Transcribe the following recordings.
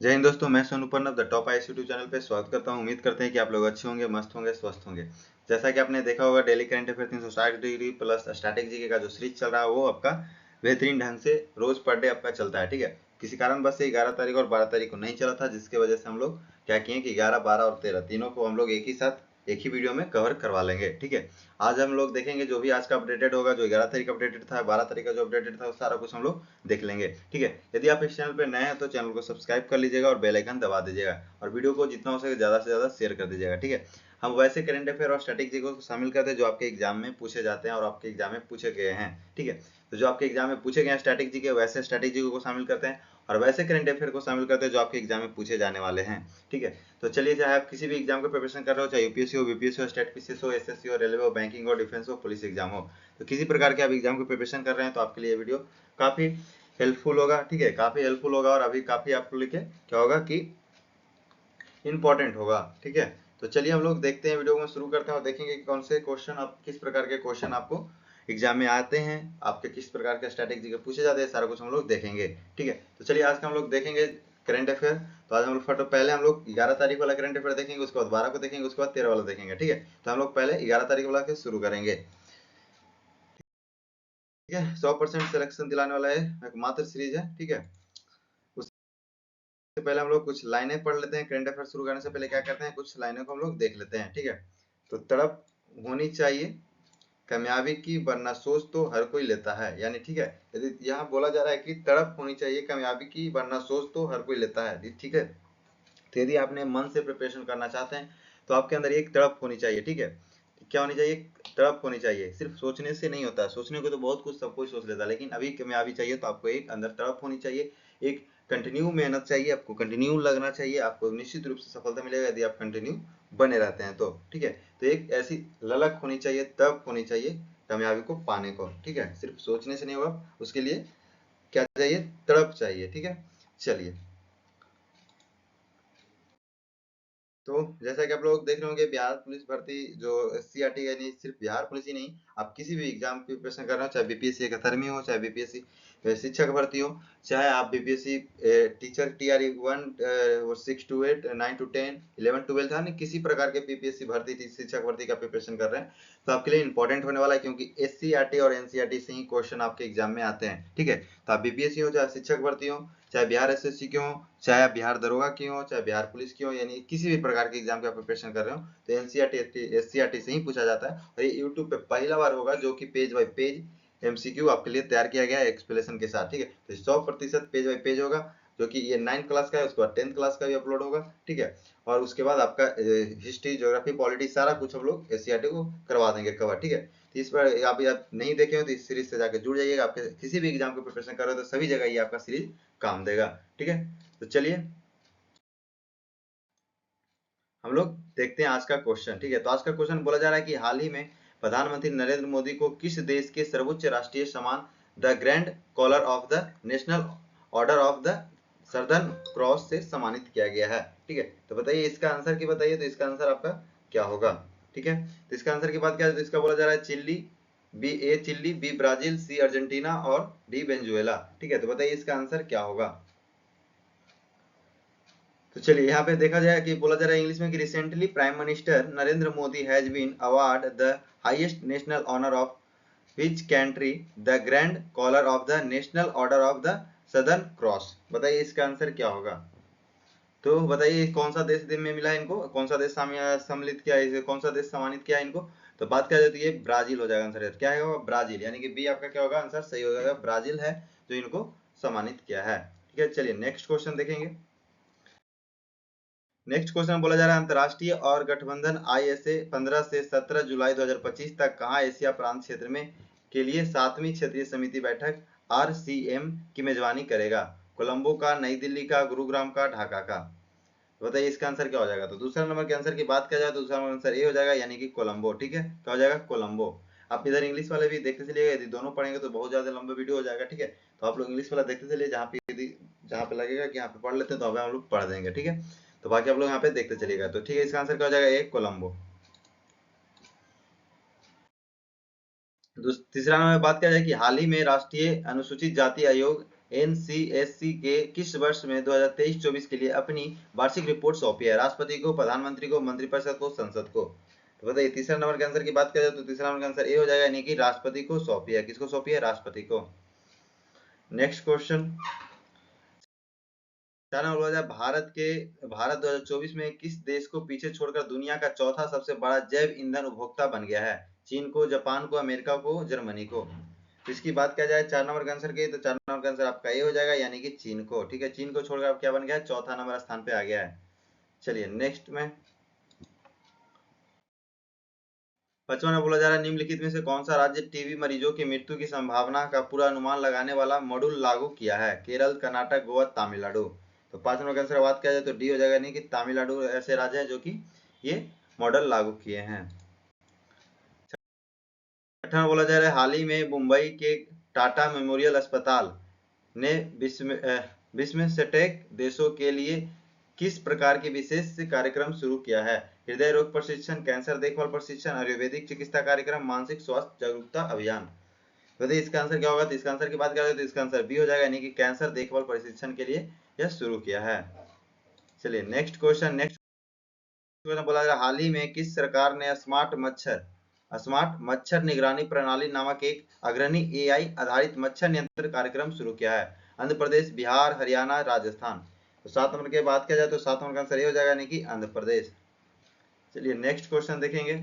जय हिंद दोस्तों, मैं Sonu Parnav the top IAS YouTube channel पे स्वागत करता हूं। उम्मीद करते हैं कि आप लोग अच्छे होंगे, मस्त होंगे, स्वस्थ होंगे। जैसा कि आपने देखा होगा, daily current affair 360 degree plus static GK का जो सीरीज चल रहा है वो आपका बेहतरीन ढंग से रोज पर डे आपका चलता है। ठीक है, किसी कारणवश से 11 तारीख और 12 तारीख को नहीं चला था, जिसकी वजह से हम लोग क्या किए कि 11, 12 और 13 तीनों को हम लोग एक ही साथ एक ही वीडियो में कवर करवा लेंगे। ठीक है, आज हम लोग देखेंगे जो भी आज का अपडेटेड होगा, जो 11 तारीख अपडेटेड था, 12 तारीख का जो अपडेटेड था, वो सारा कुछ हम लोग देख लेंगे। ठीक है, यदि आप इस चैनल पर नए हैं तो चैनल को सब्सक्राइब कर लीजिएगा और बेल आइकन दबा दीजिएगा और वीडियो को जितना हो सके ज़्यादा से ज़्यादा शेयर कर दीजिएगा। ठीक है, हम वैसे करंट अफेयर और स्टैटिक को शामिल करते हैं जो आपके एग्जाम में पूछे जाते हैं और आपके एग्जाम में पूछे गए हैं। ठीक है, तो जो आपके एग्जाम में पूछे गए हैं स्टैटिक जी के, वैसे स्टैटिक जी को शामिल करते हैं और वैसे करंट अफेयर को शामिल करते हैं जो आपके एग्जाम में पूछे जाने वाले हैं। ठीक है, तो चलिए, चाहे आप किसी भी एग्जाम का प्रिपरेशन कर रहे हो, चाहे यूपीएससी हो, बीपीएससी हो, स्टेट पीसीएस हो, एसएससी हो, रेलवे हो, बैंकिंग हो, डिफेंस हो, पुलिस एग्जाम हो, तो किसी प्रकार के आप एग्जाम को प्रिपरेशन कर रहे हैं तो आपके लिए वीडियो काफी हेल्पफुल होगा। ठीक है, काफी हेल्पफुल होगा और अभी काफी आपको लेके क्या होगा कि इंपॉर्टेंट होगा। ठीक है, तो चलिए हम लोग देखते हैं, वीडियो में शुरू करते हैं और देखेंगे कि कौन से क्वेश्चन, आप किस प्रकार के क्वेश्चन आपको एग्जाम में आते हैं, आपके किस प्रकार के स्ट्रेटेजी के पूछे जाते हैं, सारा कुछ हम लोग देखेंगे। ठीक है, तो चलिए आज का हम लोग देखेंगे करंट अफेयर। तो आज हम लोग पहले हम लोग 11 तारीख वाला करंट अफेयर देखेंगे, उसके बाद 12 को देखेंगे, उसके बाद 13 वाला देखेंगे। ठीक है, तो हम लोग पहले 11 तारीख वाला के शुरू करेंगे। ठीक है, 100% सिलेक्शन दिलाने वाला है, एकमात्र सीरीज है। ठीक है, उससे पहले हम लोग कुछ लाइनें पढ़ लेते हैं। करंट अफेयर शुरू करने से पहले क्या करते हैं, कुछ लाइनों को हम लोग देख लेते हैं। ठीक है, तो तड़प होनी चाहिए कामयाबी की, वरना सोच तो हर कोई लेता है। यानी ठीक है, यदि यहाँ बोला जा रहा है कि तड़प होनी चाहिए कामयाबी की, वरना सोच तो हर कोई लेता है। ठीक है, तो यदि आपने मन से प्रिपरेशन करना चाहते हैं तो आपके अंदर एक तड़प होनी चाहिए। ठीक है, क्या होनी चाहिए, तड़प होनी चाहिए। सिर्फ सोचने से नहीं होता है, सोचने को तो बहुत कुछ सब कोई सोच लेता है, लेकिन अभी कामयाबी चाहिए तो आपको एक अंदर तड़प होनी चाहिए, एक कंटिन्यू मेहनत चाहिए, आपको कंटिन्यू लगना चाहिए, आपको निश्चित रूप से सफलता मिलेगा यदि आप कंटिन्यू बने रहते हैं तो। ठीक है, तो एक ऐसी ललक होनी चाहिए, तड़प होनी चाहिए कामयाबी को पाने को। ठीक है, सिर्फ सोचने से नहीं होगा, उसके लिए क्या चाहिए, तड़प चाहिए। ठीक है, चलिए, तो जैसा कि आप लोग देख रहे होंगे, बिहार पुलिस भर्ती जो एससीईआरटी, यानी सिर्फ बिहार पुलिस ही नहीं, आप किसी भी एग्जाम की प्रिपरेशन कर रहे हो, चाहे बीपीएससी अकादमी हो, चाहे बीपीएससी शिक्षक भर्ती हो, चाहे आप BPSC teacher TRE 1 6 to 8, 9 to 10, 11 12 था, नहीं किसी प्रकार के बीपीएससी भर्ती शिक्षक भर्ती का प्रिपरेशन कर रहे हैं तो आपके लिए इंपॉर्टेंट होने वाला है, क्योंकि एससीईआरटी और एनसीईआरटी से ही क्वेश्चन आपके एग्जाम में आते हैं। ठीक है, तो आप बीपीएससी हो, चाहे शिक्षक भर्ती हो, चाहे बिहार एसएससी की हो, चाहे आप बिहार दरोगा की हो, चाहे बिहार पुलिस की हो, यानी किसी भी प्रकार के एग्जाम का प्रिपरेशन कर रहे हो तो एनसीईआरटी एससीईआरटी से ही पूछा जाता है। और ये यूट्यूब पे पहला बार होगा जो कि पेज बाय पेज एमसीक्यू आपके लिए तैयार किया गया है एक्सप्लेनेशन के साथ। ठीक है, तो 100% पेज बाय पेज होगा, जो कि ये 9th क्लास का है, उसके बाद 10th क्लास का भी अपलोड होगा। ठीक है, और उसके बाद आपका हिस्ट्री, ज्योग्राफी, पॉलिटी सारा कुछ हम लोग एससीईआरटी को करवा देंगे कवर। ठीक है, तो इस पर आप नहीं देखे हो तो इस सीरीज से जाकर जुड़ जाइएगा, आपके किसी भी एग्जाम को प्रिपरेशन कर रहे हो तो सभी जगह ये आपका सीरीज काम देगा। ठीक है, तो चलिए हम लोग देखते हैं आज का क्वेश्चन। ठीक है, तो आज का क्वेश्चन बोला जा रहा है कि हाल ही में प्रधानमंत्री नरेंद्र मोदी को किस देश के सर्वोच्च राष्ट्रीय सम्मान the grand collar of the national order of the southern cross से सम्मानित किया गया है। ठीक है, तो बताइए इसका आंसर की बताइए, तो इसका आंसर आपका क्या होगा। ठीक है, तो इसका आंसर की बात क्या है, तो इसका बोला जा रहा है Chile, A Chile, B Brazil, C Argentina और डी वेनेजुएला। ठीक है, तो बताइए इसका आंसर क्या होगा। तो चलिए यहाँ पे देखा जाए कि बोला जा रहा है इंग्लिश में कि recently prime minister Narendra Modi has been award the highest national honour of which country the grand collar of the national order of the southern cross. बताइए इसका आंसर क्या होगा। तो बताइए कौन सा देश में मिला है इनको, कौन सा देश सम्मिलित किया है, कौन सा देश सम्मानित किया है इनको। तो बात क्या जाती है, ब्राजील हो जाएगा आंसर। क्या है, ब्राजील, यानी कि बी आपका क्या होगा, आंसर सही हो जाएगा, ब्राजील है जो इनको सम्मानित किया है। ठीक है, चलिए नेक्स्ट क्वेश्चन देखेंगे। नेक्स्ट क्वेश्चन बोला जा रहा है अंतरराष्ट्रीय और गठबंधन आईएसए 15 से 17 जुलाई 2025 तक कहां एशिया प्रांत क्षेत्र में के लिए 7वीं क्षेत्रीय समिति बैठक आरसीएम की मेजबानी करेगा। कोलंबो का, नई दिल्ली का, गुरुग्राम का, ढाका का। तो बताइए इसका आंसर क्या हो जाएगा। तो दूसरा नंबर के आंसर की बात किया जाए तो दूसरा आंसर ए हो जाएगा, यानी कि कोलंबो। ठीक है, क्या हो जाएगा, कोलंबो। आप इधर इंग्लिश वाले भी देखते चलिएगा, यदि दोनों पढ़ेंगे तो बहुत ज्यादा लंबा वीडियो हो जाएगा। ठीक है, तो आप लोग इंग्लिश वाला देखते चलिए, जहाँ पे यदि जहाँ पे लगेगा कि यहाँ पे पढ़ लेते हैं तो हम लोग पढ़ देंगे। ठीक है, तो बाकी आप लोग यहाँ पे देखते चलिएगा। तो ठीक है, इसका आंसर क्या हो जाएगा, ए कोलंबो। तीसरा नंबर बात किया जाए कि हाल ही में राष्ट्रीय अनुसूचित जाति आयोग एनसीएससी के किस वर्ष में 2023-24 के लिए अपनी वार्षिक रिपोर्ट सौंपी है? राष्ट्रपति को, प्रधानमंत्री को, मंत्रिपरिषद को, संसद को? तो बताइए, तीसरा नंबर के आंसर की बात करें तो तीसरा नंबर का आंसर ए हो जाएगा, यानी कि राष्ट्रपति को सौंपी है। किसको सौंपी है? राष्ट्रपति को। नेक्स्ट क्वेश्चन, भारत 2024 में किस देश को पीछे छोड़कर दुनिया का चौथा सबसे बड़ा जैव ईंधन उपभोक्ता बन गया है? चीन को, जापान को, अमेरिका को, जर्मनी को? इसकी बात किया जाए 4 नंबर का आंसर की, तो 4 नंबर का आंसर आपका ए हो जाएगा, यानी कि चीन को। ठीक है, चीन को छोड़कर आप क्या बन गया है? चौथा नंबर स्थान पे आ गया है। चलिए नेक्स्ट में 55 बोला जा रहा है, निम्नलिखित में से कौन सा राज्य टीबी मरीजों की मृत्यु की संभावना का पूरा अनुमान लगाने वाला मॉड्यूल लागू किया है? केरल, कर्नाटक, गोवा, तमिलनाडु? तो 5 नंबर का आंसर बात किया जाए तो डी हो जाएगा, नहीं कि तमिलनाडु ऐसे राज्य है जो कि ये मॉडल लागू किए हैं। 18 बोला जा रहा है, हाल ही में मुंबई के टाटा मेमोरियल अस्पताल ने बिस्मस्टेक देशों के लिए किस प्रकार के विशेष कार्यक्रम शुरू किया है? हृदय रोग प्रशिक्षण, कैंसर देखभाल प्रशिक्षण, आयुर्वेदिक चिकित्सा कार्यक्रम, मानसिक स्वास्थ्य जागरूकता अभियान? बताइए इसका आंसर क्या होगा? तो इसका आंसर की बात करें तो इसका आंसर बी हो जाएगा, यानी कि कैंसर देखभाल प्रशिक्षण के लिए यह शुरू किया है। चलिए नेक्स्ट क्वेश्चन बोला जा रहा है, हाल ही में किस सरकार ने स्मार्ट मच्छर निगरानी प्रणाली नामक एक अग्रणी एआई आधारित मच्छर नियंत्रण कार्यक्रम शुरू किया है? आंध्र प्रदेश, बिहार, हरियाणा, राजस्थान? तो 7 नंबर की बात किया जाए तो 7 नंबर का आंसर ये हो जाएगा, यानी कि आंध्र प्रदेश। चलिए नेक्स्ट क्वेश्चन देखेंगे।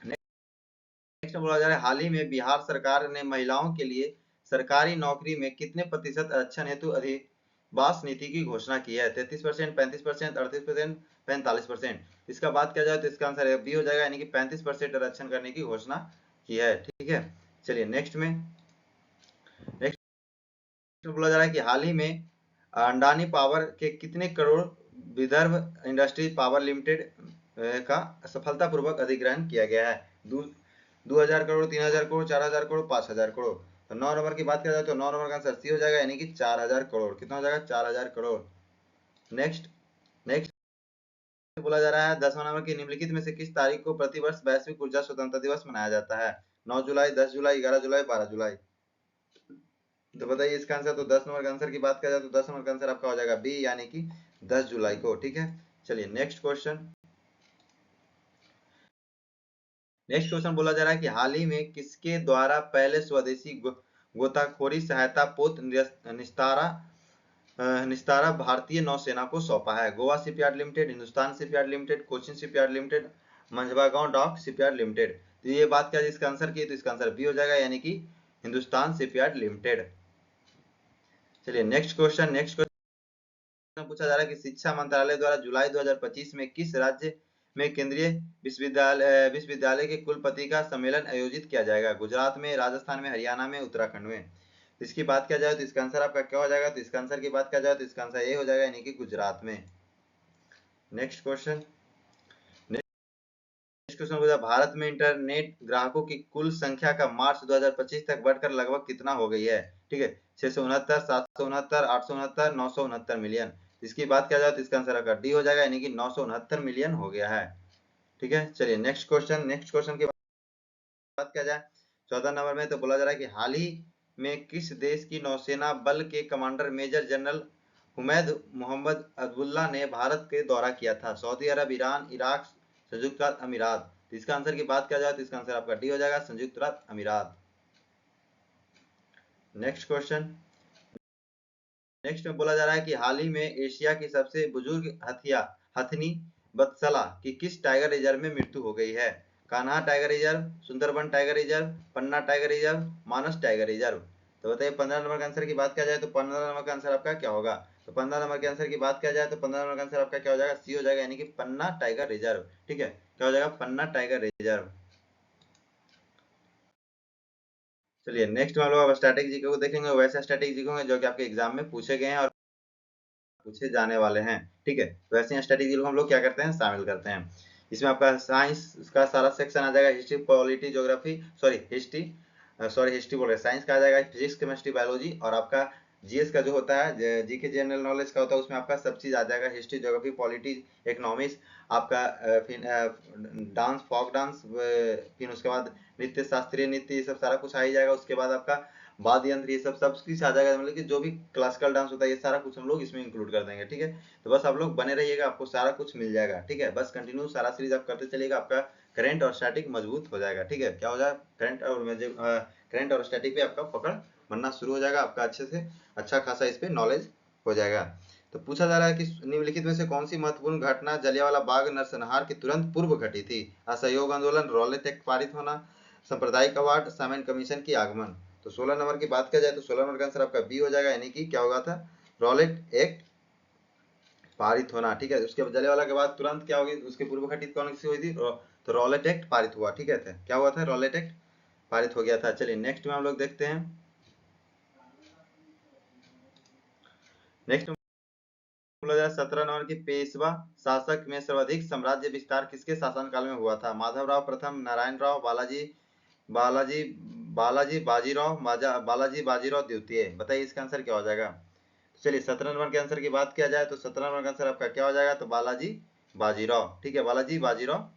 नेक्स्ट बोला जा रहा है, हाल ही में बिहार सरकार ने महिलाओं के लिए सरकारी नौकरी में कितने प्रतिशत आरक्षण हेतु अधिवास नीति की घोषणा की है? 33%, 35%, 38%, 45%? इसका बात किया जाए तो इसका आंसर बी हो जाएगा, यानी कि 35% आरक्षण करने की घोषणा की है। ठीक है, चलिए नेक्स्ट बोला जा रहा है कि हाल ही में अडानी पावर के कितने crore Vidarbha industries power limited का सफलतापूर्वक अधिग्रहण किया गया है? 2000 करोड़, 3000 करोड़, 4000 करोड़, 5000 करोड़? तो 9 नंबर की बात किया जाए तो 9 नंबर का आंसर सी हो जाएगा, यानी कि 4000 करोड़। कितना हो जाएगा? 4000 करोड़। नेक्स्ट बोला जा रहा है, 10वां नंबर की निम्नलिखित में से किस तारीख को प्रतिवर्ष वैश्विक ऊर्जा स्वतंत्रता दिवस मनाया जाता है? 9 जुलाई, 10 जुलाई, 11 जुलाई, 12 जुलाई? तो बताइए इसका आंसर, तो 10 नंबर का आंसर की बात किया जाए तो 10 नंबर का आंसर आपका हो जाएगा बी, यानी कि 10 जुलाई को। ठीक है, चलिए नेक्स्ट क्वेश्चन बोला जा रहा है कि हाल ही में किसके द्वारा पहले स्वदेशी गोताखोरी सहायता पोत निस्तारा भारतीय नौसेना को सौंपा है? Goa shipyard limited, Hindustan shipyard limited, Cochin shipyard limited, Mazagaon dock shipyard limited? तो ये बात क्या इसका आंसर की, तो इसका आंसर बी हो जाएगा, यानी कि हिंदुस्तान शिपयार्ड लिमिटेड। चलिए नेक्स्ट क्वेश्चन पूछा जा रहा है कि शिक्षा मंत्रालय द्वारा जुलाई 2025 में किस राज्य में केंद्रीय विश्वविद्यालय के कुलपति का सम्मेलन आयोजित किया जाएगा? गुजरात में, राजस्थान में, हरियाणा में, उत्तराखंड में? तो इसकी बात किया जाए तो इसका आंसर आपका क्या हो जाएगा? तो इसका आंसर की बात किया जाए तो इसका आंसर ये हो जाएगा, यानी कि गुजरात में। नेक्स्ट क्वेश्चन भारत में इंटरनेट ग्राहकों की कुल संख्या का मार्च 2025 तक बढ़कर लगभग कितना हो गई है? ठीक है, 669, 769, 869, 969 मिलियन? इसकी बात किया जाए तो इसका आंसर आपका डी हो जाएगा, यानी कि 969 मिलियन हो गया है। ठीक है, चलिए नेक्स्ट क्वेश्चन की बात किया जाए 14 नंबर में, तो बोला जा रहा है कि हाल ही में किस देश की नौसेना बल के commander major general Humaid Mohammed Abdullah ने भारत के दौरा किया था? सऊदी अरब, ईरान, इराक, संयुक्त अरब अमीरात? तो इसका आंसर की बात किया जाए तो इसका आंसर आपका डी हो जाएगा, संयुक्त अरब अमीरात। नेक्स्ट में बोला जा रहा है कि हाल ही में एशिया की सबसे बुजुर्ग हथनी बत्सला की किस टाइगर रिजर्व में मृत्यु हो गई है? Kanha tiger reserve, Sundarban tiger reserve, Panna tiger reserve, Manas tiger reserve? तो बताइए 15 नंबर के आंसर की बात किया जाए तो 15 नंबर का आंसर आपका क्या होगा? तो 15 नंबर के आंसर की बात किया जाए तो 15 नंबर का आंसर आपका क्या हो जाएगा? सी हो जाएगा, यानी कि पन्ना टाइगर रिजर्व। ठीक है, क्या हो जाएगा? पन्ना टाइगर रिजर्व। चलिए नेक्स्ट हम लोग स्टैटिक जीके को देखेंगे, वैसे स्टैटिक जीके होंगे जो कि आपके एग्जाम में पूछे गए हैं और पूछे जाने वाले हैं। ठीक है, वैसे स्टैटिक जीके को हम लोग क्या करते हैं? शामिल करते हैं। इसमें आपका साइंस का सारा सेक्शन आ जाएगा, हिस्ट्री, पॉलिटी, ज्योग्राफी, हिस्ट्री बोल रहे, साइंस का आ जाएगा फिजिक्स, केमिस्ट्री, बायोलॉजी, और आपका जीएस का जो होता है, जी के जनरल नॉलेज का होता है, उसमें आपका सब चीज आ जाएगा, हिस्ट्री, ज्योग्राफी, पॉलिटी, इकोनॉमिक्स, आपका फिर डांस, फोक डांस, फिर उसके बाद नृत्य, शास्त्रीय नृत्य, ये सब सारा कुछ आ ही जाएगा। उसके बाद आपका वाद्य यंत्र, ये सब कुछ आ जाएगा, मतलब कि जो भी क्लासिकल डांस होता है ये सारा कुछ हम लोग इसमें इंक्लूड कर देंगे। ठीक है, तो बस आप लोग बने रहिएगा, आपको सारा कुछ मिल जाएगा। ठीक है, बस कंटिन्यू सारा सीरीज आप करते चलिएगा, आपका करंट और स्टैटिक मजबूत हो जाएगा। ठीक है, क्या हो जाएगा, करंट और स्टैटिक पे आपका पकड़ बनना शुरू हो जाएगा, आपका अच्छे से अच्छा खासा इस पे नॉलेज हो जाएगा। तो पूछा जा रहा है कि निम्नलिखित में से कौन सी महत्वपूर्ण घटना जलियांवाला बाग नरसंहार के तुरंत पूर्व घटी थी? असहयोग आंदोलन, रॉलेट एक्ट पारित होना, सांप्रदायिक अवार्ड, सामन कमीशन की आगमन। तो 16 नंबर की बात किया जाए तो 16 नंबर का आंसर आपका बी हो जाएगा, यानी कि क्या होगा था, रॉलेट एक्ट पारित होना। ठीक है, उसके जलियांवाला के बाद तुरंत क्या होगी, उसके पूर्व घटित कौन सी हुई थी, तो रॉलेट एक्ट पारित हुआ। ठीक है, क्या हुआ था, रॉलेट एक्ट पारित हो गया था। चलिए नेक्स्ट में हम लोग देखते हैं। नेक्स्ट 17 नंबर की, पेशवा शासक में सर्वाधिक साम्राज्य विस्तार किसके शासनकाल में हुआ था? माधवराव प्रथम, नारायण राव, बालाजी बालाजी बाजीराव, बालाजी बाजीराव द्वितीय। बताइए इसका आंसर क्या हो जाएगा। तो चलिए 17 नंबर के आंसर की बात किया जाए तो 17 नंबर का आंसर आपका क्या हो जाएगा, तो बालाजी बाजीराव। ठीक है, बालाजी बाजीराव।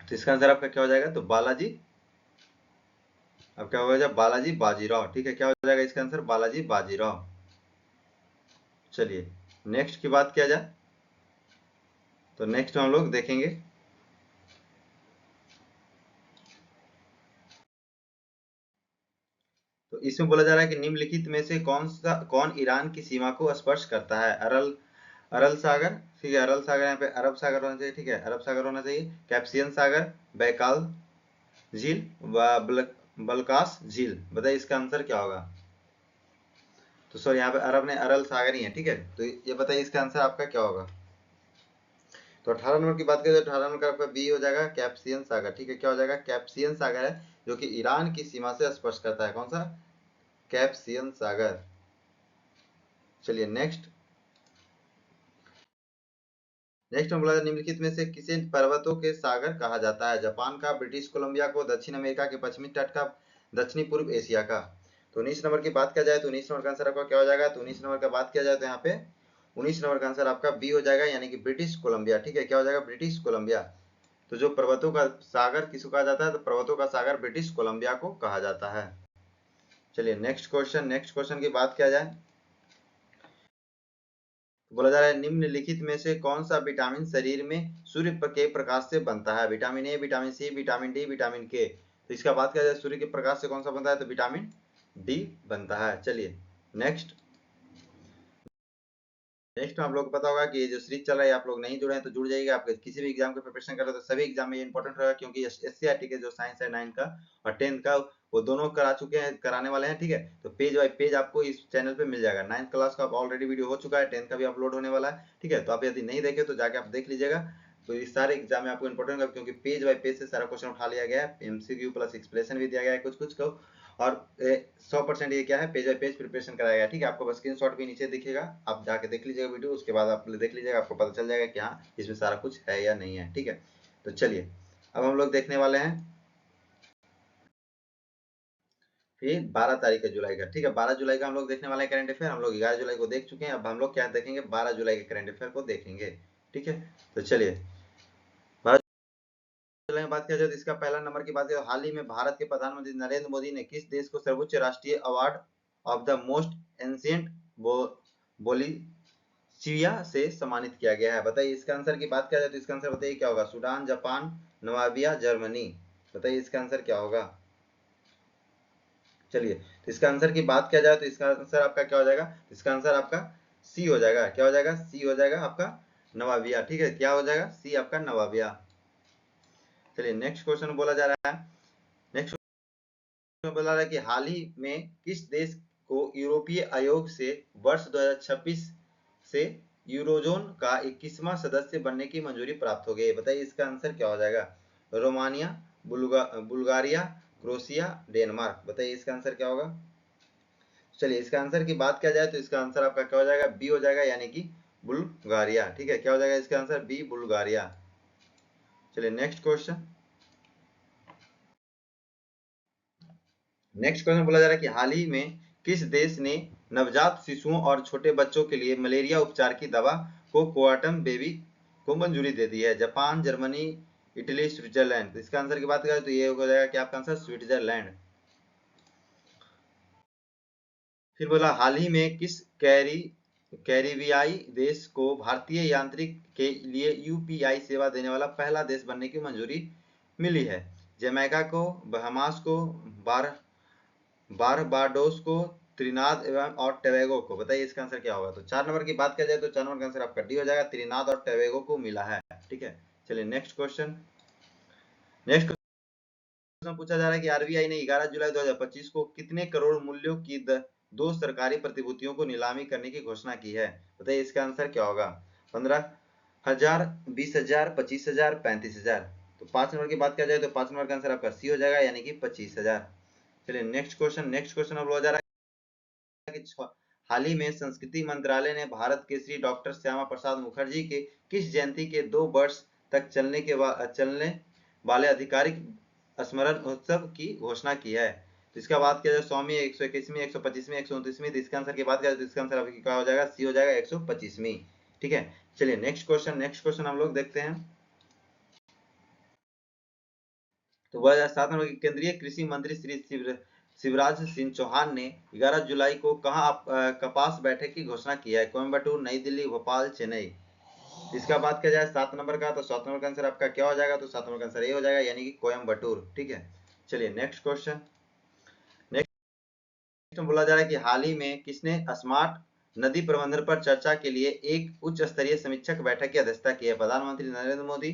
तो इसका आंसर आपका क्या हो जाएगा, तो बालाजी, अब क्या हो जाएगा, बालाजी बाजीराव। ठीक है, क्या हो जाएगा इसका आंसर, बालाजी बाजीराव। चलिए नेक्स्ट की बात किया जाए तो नेक्स्ट हम लोग देखेंगे, तो इसमें बोला जा रहा है कि निम्नलिखित में से कौन ईरान की सीमा को स्पर्श करता है? अरल अरल सागर, ठीक है, अरल सागर, यहाँ पे अरब सागर होना चाहिए। ठीक है, अरब सागर होना चाहिए, कैप्सियन सागर, बैकाल झील, बलकास झील। बताइए इसका आंसर क्या होगा। तो सर यहाँ पे अरब ने अरल सागर ही है। ठीक है, तो ये बताइए इसका आंसर आपका क्या होगा। तो 18 नंबर की बात करें तो 18 नंबर का आपका बी हो जाएगा, कैप्सियन सागर। ठीक है, क्या हो जाएगा, कैप्सियन सागर है, जो कि ईरान की सीमा से स्पर्श करता है। कौन सा, कैप्सियन सागर। चलिए नेक्स्ट, नेक्स्ट में बोला निम्नलिखित में से किसे पर्वतों के सागर कहा जाता है? जापान का, ब्रिटिश कोलंबिया को, दक्षिण अमेरिका के पश्चिमी तट का, दक्षिणी पूर्व एशिया का। तो 19 नंबर की बात किया जाए तो 19 नंबर का आंसर आपका क्या हो जाएगा, तो 19 नंबर का बात किया जाए तो यहाँ पे 19 नंबर का आंसर आपका बी हो जाएगा, यानी कि ब्रिटिश कोलंबिया। ठीक है, क्या हो जाएगा, ब्रिटिश कोलंबिया। तो जो पर्वतों का सागर किसको कहा जाता है, तो पर्वतों का सागर ब्रिटिश कोलंबिया को कहा जाता है। चलिए नेक्स्ट क्वेश्चन, नेक्स्ट क्वेश्चन की बात किया जाए, बोला जा रहा है निम्नलिखित में से कौन सा विटामिन शरीर में सूर्य के प्रकाश से बनता है? Vitamin A, vitamin C, vitamin D, vitamin K. तो इसका बात किया जाए सूर्य के प्रकाश से कौन सा बनता है, तो विटामिन डी बनता है। चलिए नेक्स्ट, नेक्स्ट में आप लोग को पता होगा कि ये जो सीरीज चल रहा है आप लोग नहीं जुड़े हैं तो जुड़ जाइएगा। आपके किसी भी एग्जाम के प्रिपरेशन कर रहे हो तो सभी एग्जाम में ये इंपॉर्टेंट रहेगा, क्योंकि एससीईआरटी के जो साइंस है 9 का और 10 का, वो दोनों करा चुके हैं, कराने वाले हैं। ठीक है, तो पेज बाय पेज आपको इस चैनल पे मिल जाएगा। 9th क्लास का ऑलरेडी वीडियो हो चुका है, 10th का भी अपलोड होने वाला है। ठीक है, तो आप यदि नहीं देखे तो जाके आप देख लीजिएगा। तो इस सारे एग्जाम में आपको इंपॉर्टेंट होगा, क्योंकि पेज बाय पेज से सारा क्वेश्चन उठा लिया गया है, एमसीक्यू प्लस एक्सप्लेनेशन भी दिया गया है कुछ कुछ को, और 100% ये क्या है, पेज बाय पेज प्रिपरेशन कराया गया। ठीक है, आपको बस स्क्रीनशॉट भी नीचे दिखेगा, आप जाके देख लीजिएगा वीडियो, उसके बाद आप देख लीजिएगा, आपको पता चल जाएगा कि हाँ इसमें सारा कुछ है या नहीं है। ठीक है, तो चलिए अब हम लोग देखने वाले हैं फिर 12 तारीख है जुलाई का। ठीक है, 12 जुलाई का हम लोग देखने वाले हैं करंट अफेयर। हम लोग 11 जुलाई को देख चुके हैं, अब हम लोग क्या देखेंगे, 12 जुलाई के करंट अफेयर को देखेंगे। ठीक है, तो चलिए 12 जुलाई में बात किया जाए तो इसका पहला नंबर की बात करें, हाल ही में भारत के प्रधानमंत्री नरेंद्र मोदी ने किस देश को सर्वोच्च राष्ट्रीय award of the most ancient Bolivia से सम्मानित किया गया है? बताइए इसका आंसर की बात किया जाए तो इसका आंसर बताइए क्या होगा, सूडान, जापान, नवाबिया, जर्मनी। बताइए इसका आंसर क्या होगा। चलिए, तो इसका आंसर की बात किया जाए तो इसका आंसर आपका क्या हो जाएगा, इसका आंसर आपका सी हो जाएगा। क्या हो जाएगा, सी हो जाएगा आपका नवाबिया। ठीक है, क्या हो जाएगा, सी आपका नवाबिया। चलिए नेक्स्ट क्वेश्चन बोला जा रहा है, नेक्स्ट में बोला रहा है कि हाल ही में किस देश को यूरोपीय आयोग से वर्ष 2026 से यूरोजोन का 21वां सदस्य बनने की मंजूरी प्राप्त हो गई। बताइए इसका आंसर क्या हो जाएगा, रोमानिया, बुल्गारिया, क्रोएशिया, डेनमार्क। बताइए इसका आंसर क्या होगा। चलिए इसका आंसर की बात किया जाए तो इसका आंसर आपका क्या हो जाएगा, बी हो जाएगा, यानी कि बुल्गारिया। ठीक है, क्या हो जाएगा इसका आंसर, बी, बुल्गारिया। चलिए नेक्स्ट क्वेश्चन, नेक्स्ट क्वेश्चन बोला जा रहा है कि हाल ही में किस देश ने नवजात शिशुओं और छोटे बच्चों के लिए मलेरिया उपचार की दवा को क्वाटम बेबी को मंजूरी दे दी है? Japan, Germany, Italy, Switzerland. तो इसका आंसर की बात करें तो ये हो जाएगा कि आपका आंसर स्विट्जरलैंड। फिर बोला हाल ही में किस कैरिबियाई देश को भारतीय यांत्रिक के लिए यूपीआई सेवा देने वाला पहला देश बनने की मंजूरी मिली है? जमैका को, बहामास को, बार बारबाडोस को, त्रिनाद एवं और टोबैगो को। बताइए इसका आंसर क्या होगा? तो 4 नंबर की बात किया जाए तो 4 नंबर का आंसर आपका डी हो जाएगा, त्रिनाद और टोबैगो को मिला है। ठीक है, चलिए नेक्स्ट क्वेश्चन। नेक्स्ट क्वेश्चन पूछा जा रहा है कि आरबीआई ने 11 जुलाई 2025 को कितने करोड़ मूल्यों की दो सरकारी प्रतिभूतियों को नीलामी करने की घोषणा की है? बताइए इसका आंसर क्या होगा? 15,000, 20,000, 25,000, 35,000। तो 5 नंबर की बात किया जाए तो 5 नंबर का आंसर आपका सी हो जाएगा, यानी कि 25,000। चलिए नेक्स्ट क्वेश्चन। नेक्स्ट क्वेश्चन अब हो जा रहा है कि हाल ही में संस्कृति मंत्रालय ने भारत केसरी डॉक्टर श्यामा प्रसाद मुखर्जी के किस जयंती के 2 वर्ष तक चलने वाले आधिकारिक स्मरण उत्सव की घोषणा की है? तो इसका बात किया जाए 100वीं, 121वीं, 125वीं, 129वीं। तो इसका आंसर की बात किया जाए तो इसका आंसर आपकी क्या हो जाएगा? सी हो जाएगा, 125वीं। ठीक है, चलिए नेक्स्ट क्वेश्चन। नेक्स्ट क्वेश्चन हम लोग देखते हैं। तो 2007 में केंद्रीय कृषि मंत्री श्री शिवराज सिंह चौहान ने 11 जुलाई को कहां कपास बैठक की घोषणा की है? कोयम्बटूर, नई दिल्ली, भोपाल, चेन्नई। इसका बात किया जाए 7 नंबर का, तो 7 नंबर का आंसर आपका क्या हो जाएगा? तो 7 नंबर का आंसर ये हो जाएगा, यानी कि कोयम्बटूर। ठीक है, चलिए नेक्स्ट क्वेश्चन। नेक्स्ट में बोला जा रहा है कि हाल ही में किसने स्मार्ट नदी प्रबंधन पर चर्चा के लिए एक उच्च स्तरीय समीक्षक बैठक की अध्यक्षता की है? प्रधानमंत्री नरेंद्र मोदी,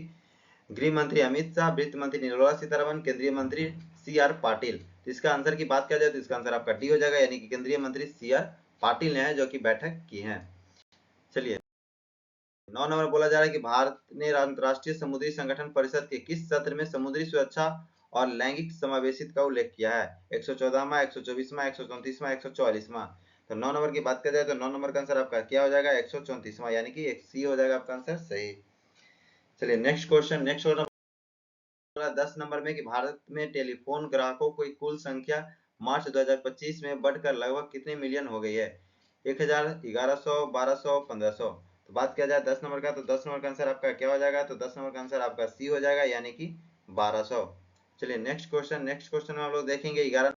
गृह मंत्री अमित शाह, वित्त मंत्री निर्मला सीतारमण, केंद्रीय मंत्री सी आर पाटिल। तो इसका आंसर की बात किया जाए तो इसका आंसर आपका डी हो जाएगा, यानी कि केंद्रीय मंत्री सी आर पाटिल ने है जो कि बैठक की है। चलिए 9 नंबर बोला जा रहा है कि भारत ने अंतर्राष्ट्रीय समुद्री संगठन परिषद के किस सत्र में समुद्री सुरक्षा और लैंगिक समावेशित का उल्लेख किया है? 114वां, 124वां, 134वां, 144वां। तो 9 नंबर की बात किया जाए तो 9 नंबर का आंसर आपका क्या हो जाएगा? 134वां, यानी कि एक सी हो जाएगा आपका आंसर सही। चलिए next question. Next question 10 number में कि भारत में टेलीफोन ग्राहकों की कुल संख्या मार्च 2025 में बढ़कर लगभग कितने मिलियन हो गई है? 1000, 1100, 1200, 1500। तो बात किया जाए 10 नंबर का, तो 10 नंबर का आंसर आपका क्या हो जाएगा? तो 10 नंबर का आंसर आपका सी हो जाएगा, यानी कि 1200। चलिए नेक्स्ट क्वेश्चन। नेक्स्ट क्वेश्चन में हम लोग देखेंगे 11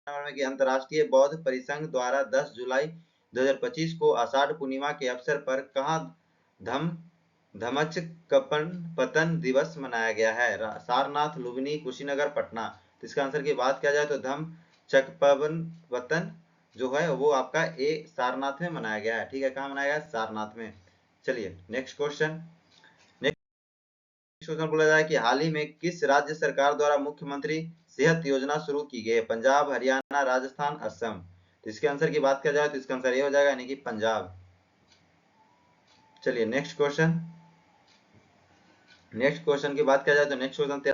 नंबर में कि अंतर्राष्ट्रीय बौद्ध परिसंघ द्वारा 10 जुलाई 2025 को आषाढ़ पूर्णिमा के अवसर पर कहाँ धम धम्मचक्कपन पतन दिवस मनाया गया है? सारनाथ, लुम्बिनी, कुशीनगर, पटना। तो इसका आंसर की बात किया जाए तो धम्मचक्कपन पतन जो है वो आपका ए सारनाथ में मनाया गया है। ठीक है, कहाँ मनाया गया? सारनाथ में। चलिए नेक्स्ट क्वेश्चन। नेक्स्ट क्वेश्चन बोला जाए कि हाल ही में किस राज्य सरकार द्वारा मुख्यमंत्री सेहत योजना शुरू की गई है? पंजाब, हरियाणा, राजस्थान, असम। तो इसके आंसर की बात किया जाए तो इसका आंसर ये हो जाएगा, यानी कि पंजाब। चलिए नेक्स्ट क्वेश्चन। नेक्स्ट क्वेश्चन की बात किया जाए तो नेक्स्ट क्वेश्चन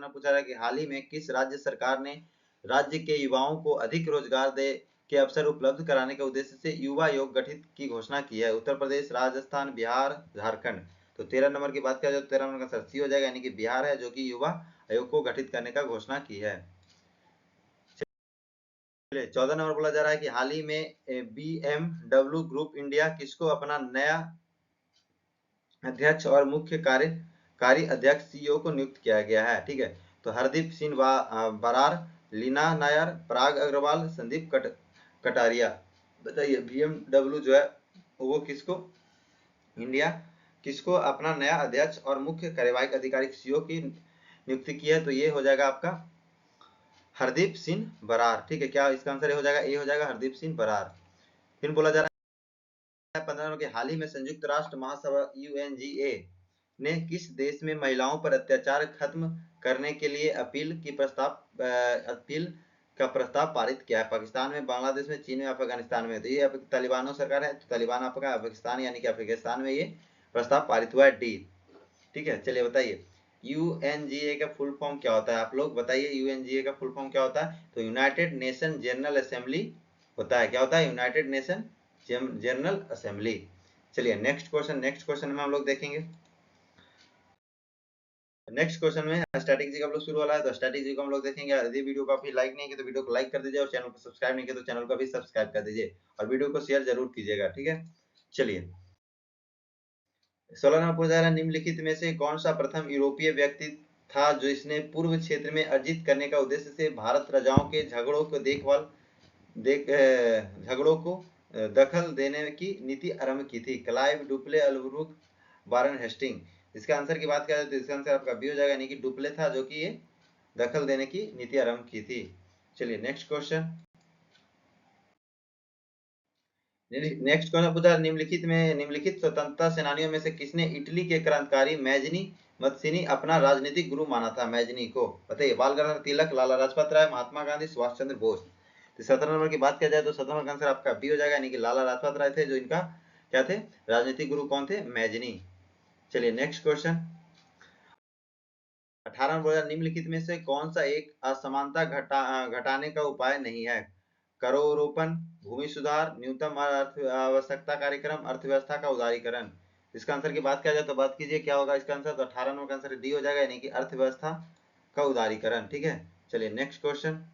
पूछा है कि हाल ही में किस राज्य सरकार ने राज्य के युवाओं को अधिक रोजगार दे के अवसर उपलब्ध कराने के उद्देश्य से युवा आयोग गठित की घोषणा की है? उत्तर प्रदेश, राजस्थान, बिहार, झारखंड। तो 13 नंबर की बात किया जाए तो 13 नंबर का आंसर सी हो जाएगा, यानी कि बिहार है जो कि युवा आयोग को गठित करने का घोषणा की है। 14 नंबर बोला जा रहा है कि हाल ही में BMW ग्रुप इंडिया किसको अपना नया अध्यक्ष और मुख्य कार्यकारी अध्यक्ष सीईओ को नियुक्त किया गया है? ठीक है, तो हरदीप सिंह बरार, लीना नायर, पराग अग्रवाल, संदीप कटारिया। बताइए BMW जो है वो किसको इंडिया किसको अपना नया अध्यक्ष और मुख्य कार्यवाही अधिकारी सीईओ की नियुक्ति की है? तो ये हो जाएगा आपका हरदीप सिंह बरार। ठीक है, क्या इसका आंसर हो जाएगा? ए हो जाएगा, हरदीप सिंह बरार। फिर बोला जा रहा है 15 नंबर के हाल ही में संयुक्त राष्ट्र महासभा UNGA ने किस देश में महिलाओं पर अत्याचार खत्म करने के लिए अपील का प्रस्ताव पारित किया है? पाकिस्तान में, बांग्लादेश में, चीन में, अफगानिस्तान में। तो ये तालिबानों सरकार है, तो तालिबान आपका अफगानिस्तान यानी कि अफगानिस्तान में ये प्रस्ताव पारित हुआ है, डी। ठीक है, चलिए बताइए UNGA का फुल फॉर्म क्या होता है? आप लोग बताइए UNGA का फुल फॉर्म क्या होता है? तो यूनाइटेड नेशन जनरल असेंबली होता है। क्या होता है? United nation general assembly. चलिए नेक्स्ट क्वेश्चन। नेक्स्ट क्वेश्चन में हम लोग देखेंगे नेक्स्ट क्वेश्चन में स्ट्रैटेजी का हम लोग शुरू वाला है, तो स्ट्रैटेजी को हम लोग देखेंगे। यदि वीडियो को अभी लाइक नहीं किया तो वीडियो को लाइक कर दीजिए, और चैनल को सब्सक्राइब नहीं किया तो चैनल को भी सब्सक्राइब कर दीजिए, और वीडियो को शेयर जरूर कीजिएगा, ठीक है। चलिए 16 नंबर पूछा जा रहा है, निम्नलिखित में से कौन सा प्रथम यूरोपीय व्यक्ति था जो इसने पूर्व क्षेत्र में अर्जित करने का उद्देश्य से भारत राजाओं के झगड़ों को झगड़ों को दखल देने की नीति आरंभ की थी। Clive, Dupleix, Albuquerque, Warren Hasting. इसका आंसर की बात करें तो इसका आंसर आपका बी हो जाएगा, यानी कि डुप्ले था जो कि ये दखल देने की नीति आरंभ की थी। चलिए नेक्स्ट क्वेश्चन। नेक्स्ट क्वेश्चन पूछा, निम्नलिखित स्वतंत्रता सेनानियों में से किसने इटली के क्रांतिकारी मैजनी मत्सिनी अपना राजनीतिक गुरु माना था? मैजनी को बताइए। बाल गंगाधर तिलक, लाला लाजपत राय, महात्मा गांधी, सुभाष चंद्र बोस। तो 17 नंबर की बात किया जाए तो 17 नंबर का आंसर आपका बी हो जाएगा, यानी कि लाला लाजपत राय थे जो इनका क्या थे, राजनीतिक गुरु कौन थे? मैजनी। चलिए नेक्स्ट क्वेश्चन। 18 में बोला, निम्नलिखित में से कौन सा एक असमानता घटाने का उपाय नहीं है? करोरोपण, भूमि सुधार, न्यूनतम आवश्यकता कार्यक्रम, अर्थव्यवस्था का उदारीकरण। इसका आंसर की बात किया जाए तो बात कीजिए क्या होगा इसका आंसर? तो 18 नंबर का आंसर डी हो जाएगा, यानी कि अर्थव्यवस्था का उदारीकरण, ठीक है। चलिए नेक्स्ट क्वेश्चन।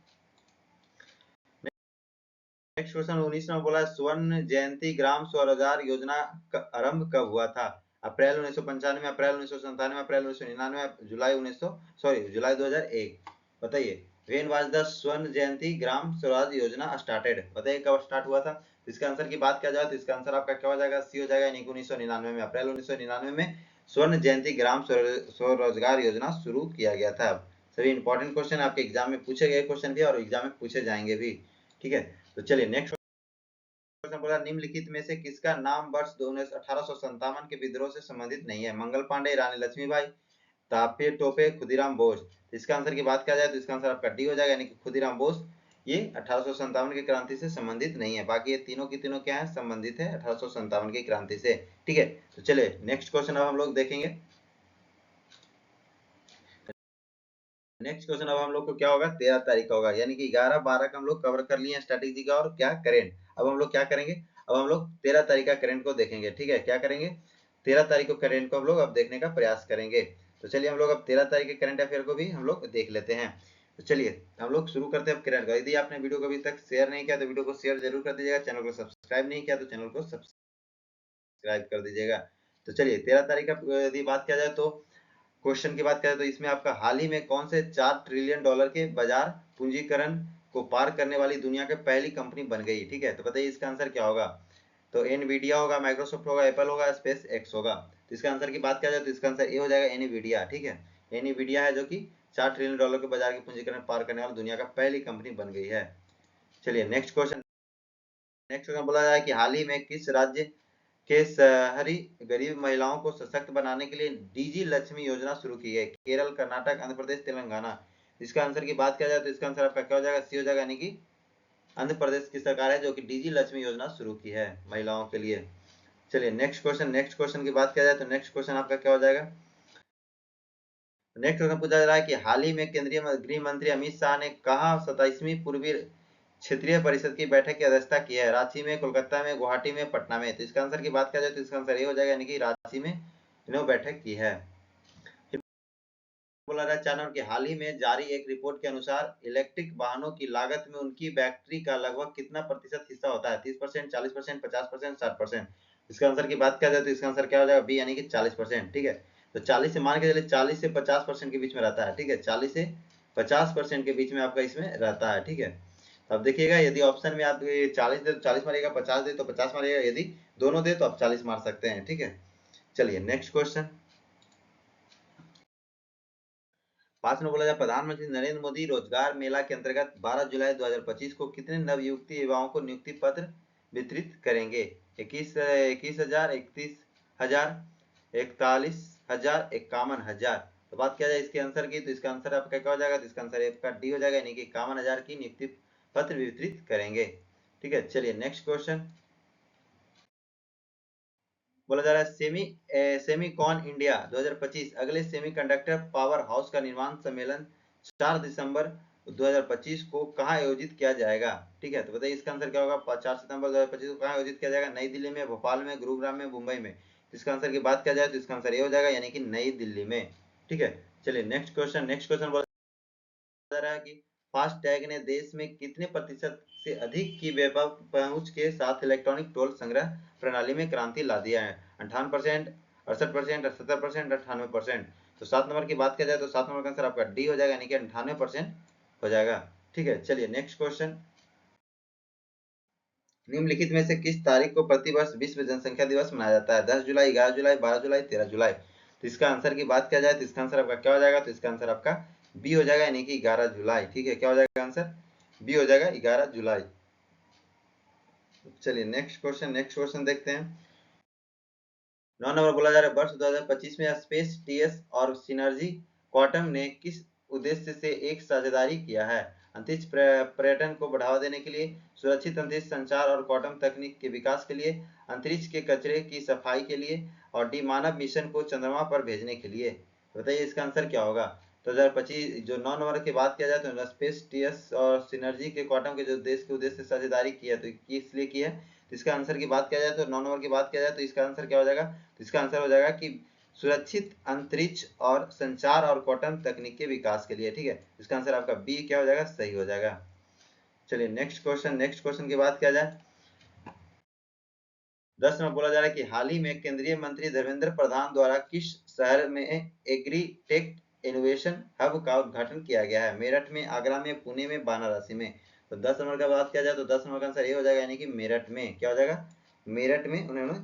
नेक्स्ट क्वेश्चन 19 में बोला, स्वर्ण जयंती ग्राम स्वरोजगार योजना आरंभ कब हुआ था? अप्रैल 1995, अप्रैल 1997, अप्रैल 1999, जुलाई 2001। बताइए। वेन वाज द स्वर्ण जयंती ग्राम स्वराज योजना स्टार्टेड? बताइए कब स्टार्ट हुआ था? इसका आंसर की बात किया जाए तो इसका आंसर आपका क्या हो जाएगा? सी हो जाएगा, यानी 1999 में, अप्रैल 1999 में स्वर्ण जयंती ग्राम स्वरोजगार योजना शुरू किया गया था। सभी इंपॉर्टेंट क्वेश्चन आपके एग्जाम में पूछे गए क्वेश्चन भी और एग्जाम में पूछे जाएंगे भी, ठीक है। तो चलिए नेक्स्ट क्वेश्चन बोला, निम्नलिखित में से किसका नाम वर्ष 1857 के विद्रोह से संबंधित नहीं है? मंगल पांडे, रानी लक्ष्मीबाई, तापे टोपे, खुदीराम बोस। इसका आंसर की बात किया जाए तो इसका आंसर आपका डी हो जाएगा, यानी कि खुदीराम बोस ये 1857 की क्रांति से संबंधित नहीं है। बाकी ये तीनों की तीनों क्या है? संबंधित है 1857 की क्रांति से, ठीक है। तो चलिए नेक्स्ट क्वेश्चन अब हम लोग देखेंगे। नेक्स्ट क्वेश्चन अब हम लोग को क्या होगा? 13 तारीख का होगा, यानी कि 11, 12 का हम लोग कवर कर लिए स्ट्रैटेजी का और क्या करेंट। अब हम लोग क्या करेंगे? अब हम लोग 13 तारीख का करेंट को देखेंगे, ठीक है। क्या करेंगे? 13 तारीख को करेंट को हम लोग अब देखने का प्रयास करेंगे। तो चलिए हम लोग अब 13 तारीख के करंट अफेयर को भी हम लोग देख लेते हैं। तो चलिए हम लोग शुरू करते हैं करंट का। यदि आपने वीडियो को अभी तक शेयर नहीं किया तो वीडियो को शेयर जरूर कर दीजिएगा, चैनल को सब्सक्राइब नहीं किया तो चैनल को सब्सक्राइब कर दीजिएगा। तो चलिए 13 तारीख का यदि बात किया जाए तो क्वेश्चन की बात करें तो इसमें आपका हाल ही में कौन से 4 ट्रिलियन डॉलर के बाजार पूंजीकरण को पार करने वाली दुनिया की पहली कंपनी बन गई? ठीक है, तो बताइए इसका आंसर क्या होगा? तो एनवीडिया होगा, माइक्रोसॉफ्ट होगा, एप्पल होगा, स्पेस एक्स होगा। तो इसका आंसर की बात किया जाए तो इसका आंसर ए हो जाएगा, एनवीडिया, ठीक है। एनवीडिया है जो कि 4 ट्रिलियन डॉलर के बाजार के पूंजीकरण पार करने वाली दुनिया का पहली कंपनी बन गई है। चलिए नेक्स्ट क्वेश्चन। नेक्स्ट क्वेश्चन बोला जाए कि हाल ही में किस राज्य के शहरी गरीब महिलाओं को सशक्त बनाने के लिए डीजी लक्ष्मी योजना शुरू की है? केरल, कर्नाटक, आंध्र प्रदेश, तेलंगाना। इसका आंसर की बात किया जाए तो इसका आंसर आपका क्या हो जाएगा? सी हो जाएगा, यानी कि आंध्र प्रदेश की सरकार है जो कि डीजी लक्ष्मी योजना शुरू की है महिलाओं के लिए। चलिए नेक्स्ट क्वेश्चन। नेक्स्ट क्वेश्चन की बात किया जाए तो नेक्स्ट क्वेश्चन आपका क्या हो जाएगा? नेक्स्ट क्वेश्चन पूछा जा रहा है कि हाल ही में केंद्रीय गृह मंत्री अमित शाह ने कहा 27वीं पूर्वी क्षेत्रीय परिषद की बैठक की अध्यक्षता की है? रांची में, कोलकाता में, गुवाहाटी में, पटना में। तो इसका आंसर की बात किया जाए तो इसका आंसर ये हो जाएगा, यानी कि रांची में इन्होंने बैठक की है। बोला रहा है 4 नंबर की हाल ही में जारी एक रिपोर्ट के अनुसार इलेक्ट्रिक वाहनों की लागत में उनकी बैटरी का लगभग कितना प्रतिशत हिस्सा होता है? 30%, 40%, 50%, 60%। इसका आंसर की बात किया जाए तो इसका आंसर क्या हो जाएगा? बी, यानी कि 40%, ठीक है। तो 40 से मान के चलिए 40 से 50% के बीच में रहता है, ठीक है। 40 से 50% के बीच में आपका इसमें रहता है, ठीक है। अब देखिएगा यदि ऑप्शन में आप 40 दे तो 40 मारिएगा, 50 दे तो 50 मारिएगा, यदि दोनों दे तो आप 40 मार सकते हैं, ठीक है। चलिए नेक्स्ट क्वेश्चन। 5 में बोला जाए प्रधानमंत्री नरेंद्र मोदी रोजगार मेला के अंतर्गत 12 जुलाई 2025 को कितने नवयुवती युवाओं को नियुक्ति पत्र वितरित करेंगे? 21,000, 31,000, 41,000, 51,000। तो बात किया जाए इसके आंसर की तो इसका आंसर आपका क्या हो जाएगा? तो इसका आंसर आपका डी हो जाएगा, यानी कि 51,000 की नियुक्ति पत्र वितरित करेंगे, ठीक है। चलिए नेक्स्ट क्वेश्चन। बोला जा रहा है सेमीकॉन इंडिया 2025 अगले सेमीकंडक्टर पावर हाउस का निर्माण सम्मेलन 4 दिसंबर 2025 को कहाँ आयोजित किया जाएगा? ठीक है, तो बताइए इसका आंसर क्या होगा? 4 सितंबर 2025 को कहाँ आयोजित किया जाएगा? नई दिल्ली में, भोपाल में, गुरुग्राम में, मुंबई में। इसका आंसर की बात किया जाए तो इसका आंसर ये हो जाएगा, यानी कि नई दिल्ली में, ठीक है। चलिए नेक्स्ट क्वेश्चन बोला जा रहा है कि फास्टैग ने देश में कितने प्रतिशत से अधिक की व्यापक पहुंच के साथ इलेक्ट्रॉनिक टोल संग्रह प्रणाली में क्रांति ला दिया है? 58%, 68%, 70%, 98%। तो 7 नंबर की बात किया जाए तो 7 नंबर का आंसर आपका डी हो जाएगा, यानी कि 98% हो जाएगा। ठीक है, चलिए नेक्स्ट क्वेश्चन। निम्नलिखित में से किस तारीख को प्रतिवर्ष विश्व जनसंख्या दिवस मनाया जाता है? 10 जुलाई, 11 जुलाई, 12 जुलाई, 13 जुलाई। तो इसका आंसर की बात किया जाए तो इसका आंसर आपका क्या हो जाएगा? तो इसका आंसर आपका बी हो जाएगा, यानी कि 11 जुलाई। ठीक है, क्या हो जाएगा आंसर? बी हो जाएगा, 11 जुलाई। चलिए नेक्स्ट क्वेश्चन देखते हैं। 9 नंबर बोला जा रहा है, वर्ष 2025 में स्पेस टीएस और सिनर्जी क्वांटम ने किस उद्देश्य से एक साझेदारी किया है? अंतरिक्ष पर्यटन को बढ़ावा देने के लिए, सुरक्षित अंतरिक्ष संचार और क्वांटम तकनीक के विकास के लिए, अंतरिक्ष के कचरे की सफाई के लिए, और डी मानव मिशन को चंद्रमा पर भेजने के लिए। बताइए इसका आंसर क्या होगा? 2025 जो 9 नंबर की बात किया जाए तो स्पेस टीएस और सिनर्जी के क्वांटम के जो देश के उद्देश्य से साझेदारी की है, तो किस लिए की है? तो इसका आंसर की बात किया जाए तो 9 नंबर की बात किया जाए तो इसका आंसर क्या हो जाएगा? तो इसका आंसर हो जाएगा कि सुरक्षित अंतरिक्ष और संचार और क्वांटम तकनीक के विकास के लिए। ठीक है, इसका आंसर आपका बी क्या हो जाएगा? सही हो जाएगा। चलिए नेक्स्ट क्वेश्चन की बात किया जाए। 10 में बोला जा रहा है कि हाल ही में केंद्रीय मंत्री धर्मेंद्र प्रधान द्वारा किस शहर में एग्रीटेक इनोवेशन हब का उद्घाटन किया गया है? मेरठ में, आगरा में, पुणे में, वाराणसी में। तो 10 नंबर का बात किया जाए तो 10 नंबर का आंसर ये हो जाएगा, यानी कि मेरठ में। क्या हो जाएगा? मेरठ में उन्होंने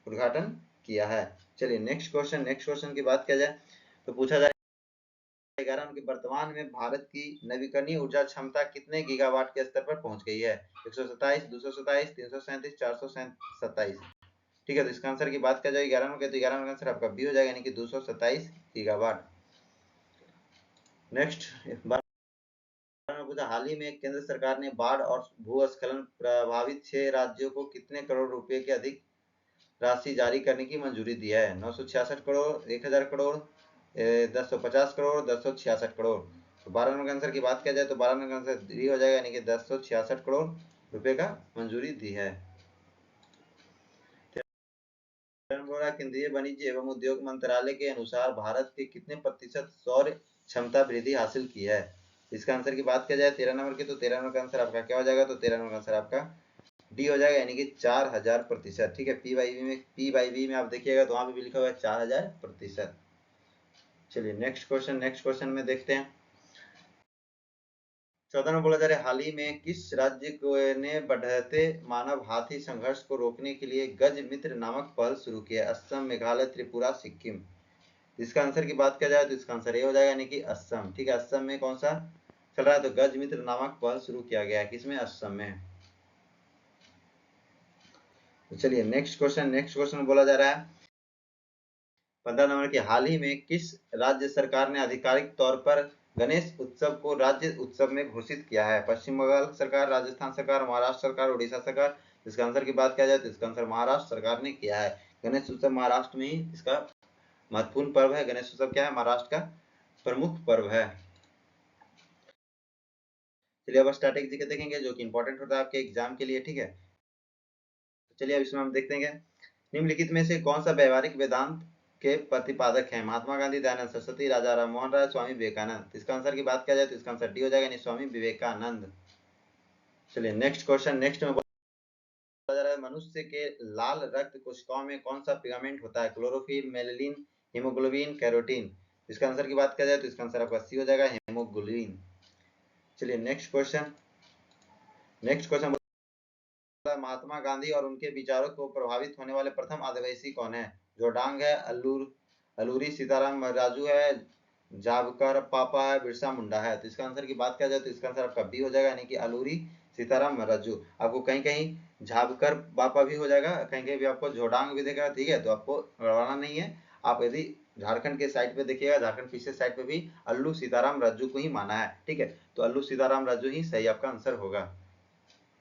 उद्घाटन किया है। चलिए नेक्स्ट क्वेश्चन की बात किया जाए तो पूछा जाए कि वर्तमान में भारत की नवीकरणीय ऊर्जा क्षमता कितने गीगावाट के स्तर पर पहुंच गई है? 127, 227, 337, 427। ठीक है, तो इसका आंसर की बात किया जाए 11 में, तो 11 का आंसर आपका बी हो जाएगा, यानी कि 227 गीगावाट। नेक्स्ट पूछा, हाल ही में केंद्र सरकार ने बाढ़ और भूस्खलन प्रभावित 6 राज्यों को कितने करोड़ रुपए के अधिक राशि जारी करने की मंजूरी दी है? 966 करोड़, 1000 करोड़, 1050 करोड़, 1066 करोड़। तो 12 नंबर आंसर की बात किया जाए तो 12 नंबर आंसर डी हो जाएगा, यानी कि 1066 करोड़ रुपए का मंजूरी दी है। केंद्रीय वाणिज्य एवं उद्योग मंत्रालय के अनुसार भारत के कितने प्रतिशत सौर क्षमता वृद्धि हासिल की है? इसका आंसर की बात किया जाए 13 नंबर की, तो 13 नंबर का आंसर आपका क्या हो जाएगा? तो 13 नंबर का आंसर आपका डी हो जाएगा, यानी कि 4000%। ठीक है, पी बाई वी में आप देखिएगा तो वहां पे भी लिखा हुआ है 4000%। चलिए नेक्स्ट क्वेश्चन में देखते हैं। 14 में बोला जा रहा है, हाल ही में किस राज्य को ने बढ़ते मानव हाथी संघर्ष को रोकने के लिए गज मित्र नामक पहल शुरू की है? असम, मेघालय, त्रिपुरा, सिक्किम। इसका आंसर की बात किया जाए तो इसका आंसर ये हो जाएगा, यानी कि असम। ठीक है, असम में कौन सा चल रहा है? तो गज मित्र नामक पहल शुरू किया गया है, किसमें? असम में। तो चलिए नेक्स्ट क्वेश्चन बोला जा रहा है 15 नंबर की, हाल ही में किस राज्य सरकार ने आधिकारिक तौर पर गणेश उत्सव को राज्य उत्सव में घोषित किया है? पश्चिम बंगाल सरकार, राजस्थान सरकार, महाराष्ट्र सरकार, उड़ीसा सरकार। इसका आंसर की बात किया जाए तो इसका आंसर महाराष्ट्र सरकार ने किया है। गणेश उत्सव महाराष्ट्र में ही इसका महत्वपूर्ण पर्व है। गणेश उत्सव क्या है? महाराष्ट्र का प्रमुख पर्व है। चलिए अब स्टैटिक जीके देखेंगे, जो कि इंपॉर्टेंट होता है आपके एग्जाम के लिए। ठीक है, चलिए अब इसमें हम देखते हैं निम्नलिखित में से कौन सा व्यवहारिक वेदांत के प्रतिपादक हैं? महात्मा गांधी, दयानंद सरस्वती, राजा राम मोहन राय, स्वामी विवेकानंद। इसका आंसर की बात किया जाए तो इसका आंसर डी हो जाएगा, यानी स्वामी विवेकानंद। चलिए नेक्स्ट में बोला जा रहा है, मनुष्य के लाल रक्त कोशिकाओं में कौन सा पिगमेंट होता है? Chlorophyll, melanin, haemoglobin, carotene. इसका आंसर की बात किया जाए तो इसका आंसर आपका सी हो जाएगा, हीमोग्लोबिन। चलिए नेक्स्ट क्वेश्चन महात्मा गांधी और उनके विचारों को प्रभावित होने वाले प्रथम आदिवासी कौन है? जोडांग है, अलूरी सीताराम राजू है, जाबकर पापा है, बिरसा मुंडा है। तो इसका आंसर की बात किया जाए तो इसका आंसर आपका बी हो जाएगा, यानी कि अलूरी सीताराम राजू। आपको कहीं कहीं झाबकर पापा भी हो जाएगा, कहीं कहीं भी आपको जोडांग भी देगा। ठीक है, तो आपको गड़बड़ाना नहीं है। आप यदि झारखंड के साइड पे देखिएगा, झारखंड पीछे साइड पे भी अल्लू सीताराम राजू को ही माना है। ठीक है, तो अल्लू सीताराम राजू ही सही आपका आंसर होगा।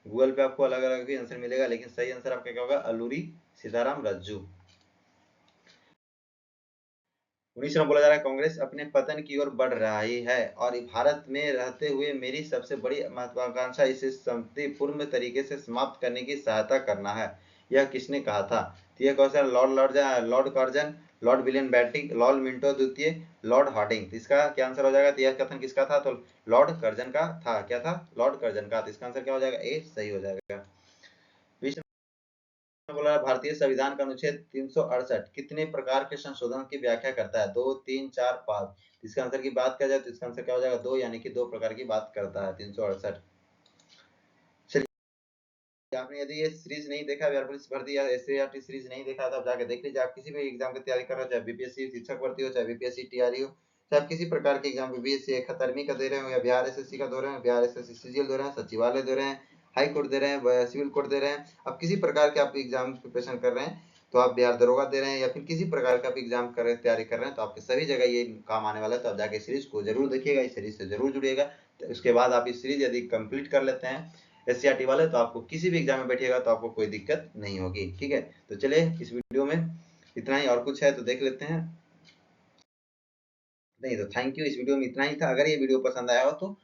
गूगल पे आपको अलग अलग भी आंसर मिलेगा, लेकिन सही आंसर आपका क्या होगा? अलूरी सीताराम राजू। 19 में बोला जा रहा है, कांग्रेस अपने पतन की ओर बढ़ रही है और भारत में रहते हुए मेरी सबसे बड़ी महत्वाकांक्षा इसे शांतिपूर्ण तरीके से समाप्त करने की सहायता करना है। यह किसने कहा था? तो यह question Lord Curzon, Lord William batting, Lord Minto द्वितीय, लॉर्ड हार्डिंग। तो इसका क्या आंसर हो जाएगा? तो यह कथन किसका था? तो लॉर्ड कर्जन का था। क्या था? लॉर्ड कर्जन का। तो इसका आंसर क्या हो जाएगा? ए सही हो जाएगा। बोला भारतीय संविधान का अनुच्छेद 368 कितने प्रकार के संशोधन की व्याख्या करता है? 2, 3, 4, 5। इसका आंसर की बात किया जाए तो इसका आंसर क्या हो जाएगा? 2, यानी कि 2 प्रकार की बात करता है 368। आपने यदि ये सीरीज नहीं देखा, बिहार पुलिस भर्ती या एससीईआरटी सीरीज नहीं देखा, तो आप जाके देख लीजिए। आप किसी भी एग्जाम की तैयारी कर रहे हो, चाहे बीपीएससी शिक्षक भर्ती हो, चाहे बीपीएससी टीआरई हो, चाहे आप किसी प्रकार के एग्जाम बीपीएससी 71वीं का दे रहे हो, या बिहार एसएससी का दे रहे हो, बिहार एसएससी सीजीएल दे रहे हैं, सचिवालय दे रहे हैं, हाई कोर्ट दे रहे हैं, सिविल कोर्ट दे रहे हैं, आप किसी प्रकार के आप एग्जाम प्रिपरेशन कर रहे हैं, तो आप बिहार दरोगा दे रहे हैं, या फिर किसी प्रकार का आप एग्जाम कर तैयारी कर रहे हैं, तो आपके सभी जगह ये काम आने वाला है। तो आप जाके सीरीज को जरूर देखिएगा, इस सीरीज से जरूर जुड़िएगा। तो उसके बाद आप इस सीरीज यदि कंप्लीट कर लेते हैं एससीईआरटी वाले, तो आपको किसी भी एग्जाम में बैठिएगा तो आपको कोई दिक्कत नहीं होगी। ठीक है, तो चलिए इस वीडियो में इतना ही, और कुछ है तो देख लेते हैं। नहीं तो थैंक यू, इस वीडियो में इतना ही था। अगर ये वीडियो पसंद आया हो तो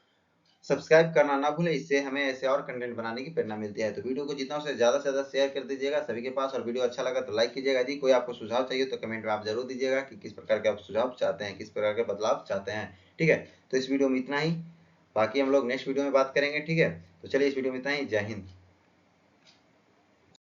सब्सक्राइब करना ना भूलें, इससे हमें ऐसे और कंटेंट बनाने की प्रेरणा मिलती है। तो वीडियो को जितना से ज्यादा शेयर कर दीजिएगा सभी के पास, और वीडियो अच्छा लगा तो लाइक कीजिएगा। यदि कोई आपको सुझाव चाहिए तो कमेंट में आप जरूर दीजिएगा कि किस प्रकार के आप सुझाव चाहते हैं, किस प्रकार के बदलाव चाहते हैं। ठीक है, तो इस वीडियो में इतना ही, बाकी हम लोग नेक्स्ट वीडियो में बात करेंगे। ठीक है, तो चलिए इस वीडियो में इतना ही। जय हिंद।